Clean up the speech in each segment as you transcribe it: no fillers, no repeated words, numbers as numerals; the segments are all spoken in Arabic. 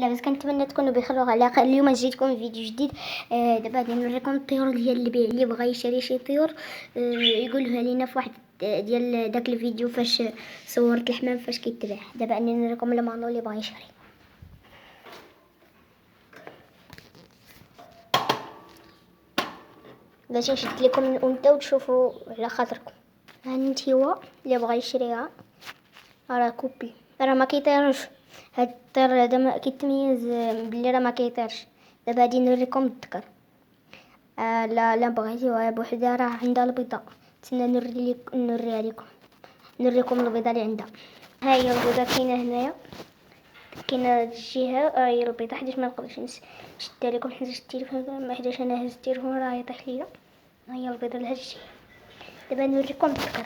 لاباس كنتمنى تكونوا بخير وعلى خير. اليوم جيتكم فيديو جديد. دابا غادي نوريكم الطيور ديال البيع اللي بغى يشري شي طيور. يقولها لينا في واحد ديال داك الفيديو فاش صورت الحمام فاش كيتباع. دابا غادي نوريكم المانو اللي بغى يشري. باش نشد لكم الانثى وتشوفوا على خاطركم. هانتي هو اللي بغى يشريها، راه كوبي، راه ما كيطيرش. هاد الطير هذا ما كيتميز بلي راه ما كيطيرش. دابا غادي نوريكم الذكر. لا بغيتيوها بوحدها، راه عندها البيضه. تسنى نوريها لكم، نوريكم البيضه اللي عندها. ها هي البيضه كاينه هنايا، كاينه هاد الجهه. هي البيضه حيت ما نقدرش نشدها لكم حيت التليفون، ما حيتاش انا هز التليفون راه يطيح ليا. ها هي البيضه لهاد الجهه. دابا نوريكم الذكر.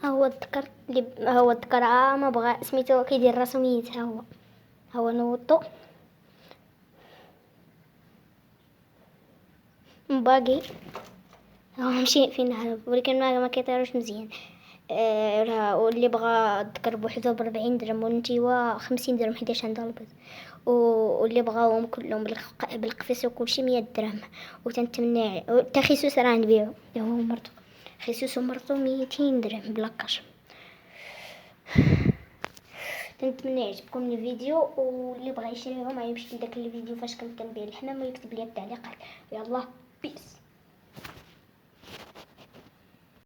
ها هو الذكر ما بغى سميتو كيدير راسو ميت. ها هو نوضو باقي. ماشي فين هرب، ولكن ما كيطيروش مزيان. واللي بغى الذكر بوحدو ب40 درهم والنتيوه 50 درهم حيتاش عندها البيض. واللي بغاهم كلهم بالقفص وكلشي 100 درهم. وتنتمنى حتى خيسوس راه نبيعو، هو مرتو خيسوس ومرتو 200 درهم بلا كاش. نتمنى يعجبكم الفيديو، واللي بغى يشريهم يمشي لداك الفيديو فاش كنت كنبيع الحمام ويكتب لي التعليقات. يلا بيس.